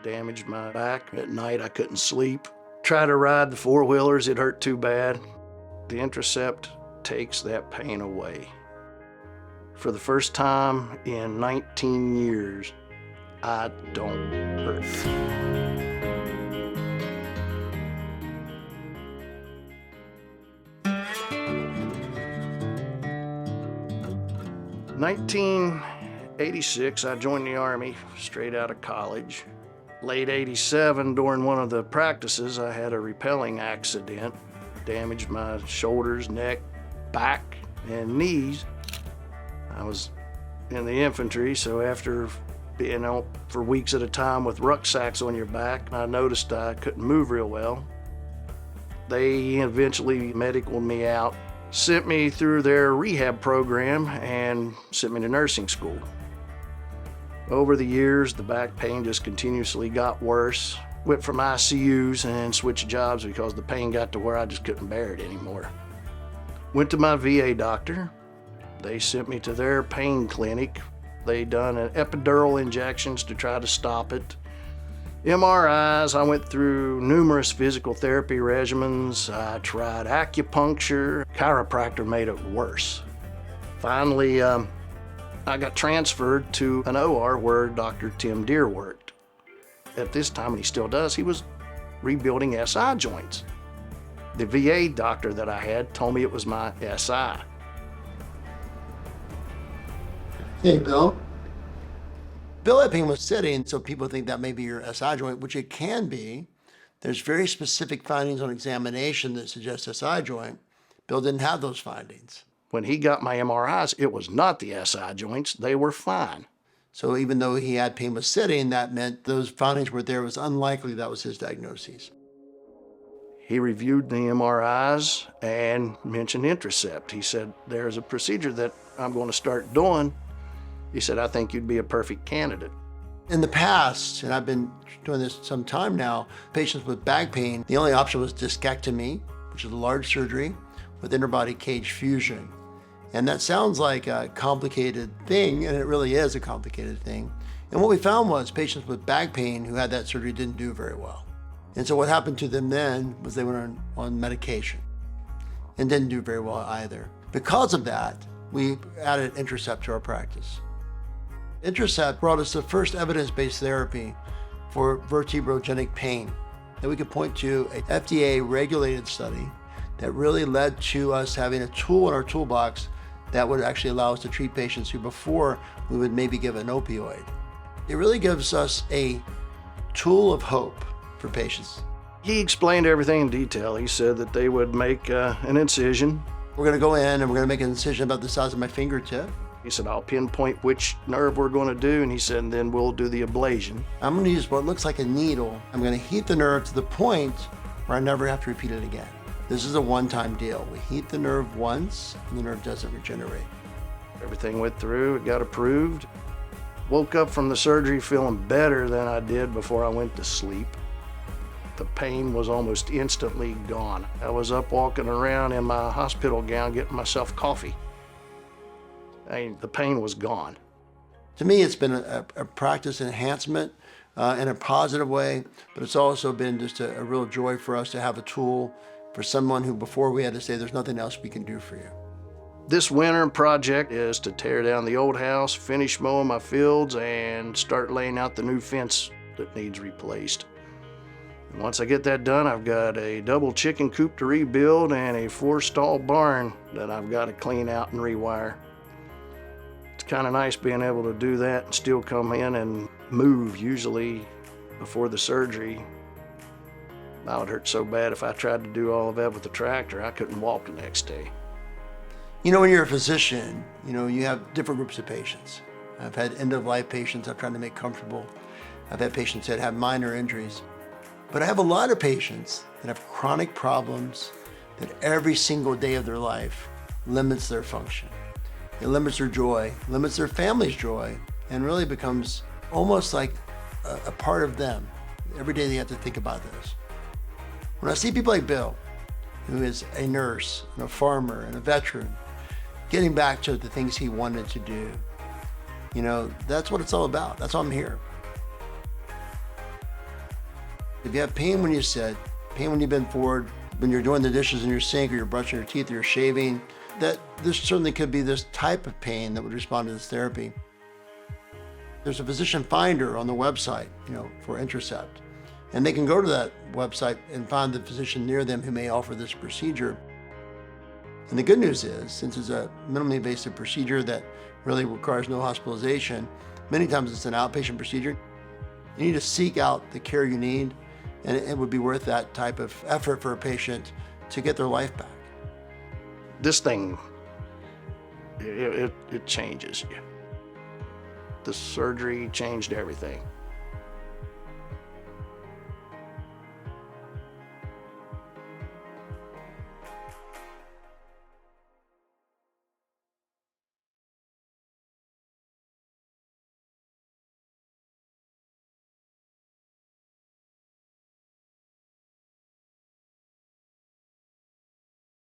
damaged my back. At night, I couldn't sleep. Try to ride the four-wheelers, it hurt too bad. The Intracept takes that pain away. For the first time in 19 years, I don't hurt. 1986, I joined the Army straight out of college. Late 87, during one of the practices, I had a rappelling accident. Damaged my shoulders, neck, back, and knees. I was in the infantry, so after being out for weeks at a time with rucksacks on your back, I noticed I couldn't move real well. They eventually medicaled me out, sent me through their rehab program, and sent me to nursing school. Over the years, the back pain just continuously got worse. Went from ICUs and switched jobs because the pain got to where I just couldn't bear it anymore. Went to my VA doctor. They sent me to their pain clinic. They done an epidural injections to try to stop it. MRIs, I went through numerous physical therapy regimens. I tried acupuncture. Chiropractor made it worse. Finally, I got transferred to an OR where Dr. Tim Deere worked. At this time, and he still does, he was rebuilding SI joints. The VA doctor that I had told me it was my SI. Hey, Bill. Bill had pain with sitting, so people think that may be your SI joint, which it can be. There's very specific findings on examination that suggest SI joint. Bill didn't have those findings. When he got my MRIs, it was not the SI joints. They were fine. So even though he had pain with sitting, that meant those findings were there. It was unlikely that was his diagnosis. He reviewed the MRIs and mentioned Intracept. He said, there's a procedure that I'm going to start doing. He said, I think you'd be a perfect candidate. In the past, and I've been doing this some time now, patients with back pain, the only option was discectomy, which is a large surgery with interbody cage fusion. And that sounds like a complicated thing, and it really is a complicated thing. And what we found was patients with back pain who had that surgery didn't do very well. And so what happened to them then was they went on medication and didn't do very well either. Because of that, we added Intracept to our practice. Intracept brought us the first evidence-based therapy for vertebrogenic pain that we could point to an FDA-regulated study that really led to us having a tool in our toolbox that would actually allow us to treat patients who before we would maybe give an opioid. It really gives us a tool of hope for patients. He explained everything in detail. He said that they would make an incision. We're going to go in and we're going to make an incision about the size of my fingertip. He said, I'll pinpoint which nerve we're going to do, and he said, and then we'll do the ablation. I'm going to use what looks like a needle. I'm going to heat the nerve to the point where I never have to repeat it again. This is a one-time deal. We heat the nerve once, and the nerve doesn't regenerate. Everything went through, it got approved. Woke up from the surgery feeling better than I did before I went to sleep. The pain was almost instantly gone. I was up walking around in my hospital gown getting myself coffee. The pain was gone. To me, it's been a practice enhancement in a positive way, but it's also been just a real joy for us to have a tool for someone who before we had to say there's nothing else we can do for you. This winter project is to tear down the old house, finish mowing my fields, and start laying out the new fence that needs replaced. And once I get that done, I've got a double chicken coop to rebuild and a 4-stall barn that I've got to clean out and rewire. It's kind of nice being able to do that and still come in and move. Usually before the surgery, I would hurt so bad if I tried to do all of that with the tractor, I couldn't walk the next day. You know, when you're a physician, you have different groups of patients. I've had end-of-life patients I'm trying to make comfortable. I've had patients that have minor injuries. But I have a lot of patients that have chronic problems that every single day of their life limits their function. It limits their joy, limits their family's joy, and really becomes almost like a part of them. Every day they have to think about this. When I see people like Bill, who is a nurse and a farmer and a veteran, getting back to the things he wanted to do, that's what it's all about. That's why I'm here. If you have pain when you sit, pain when you bend forward, when you're doing the dishes in your sink or you're brushing your teeth or you're shaving, that this certainly could be this type of pain that would respond to this therapy. There's a physician finder on the website, for Intracept. And they can go to that website and find the physician near them who may offer this procedure. And the good news is, since it's a minimally invasive procedure that really requires no hospitalization, many times it's an outpatient procedure. You need to seek out the care you need, and it would be worth that type of effort for a patient to get their life back. This thing, it changes you. The surgery changed everything.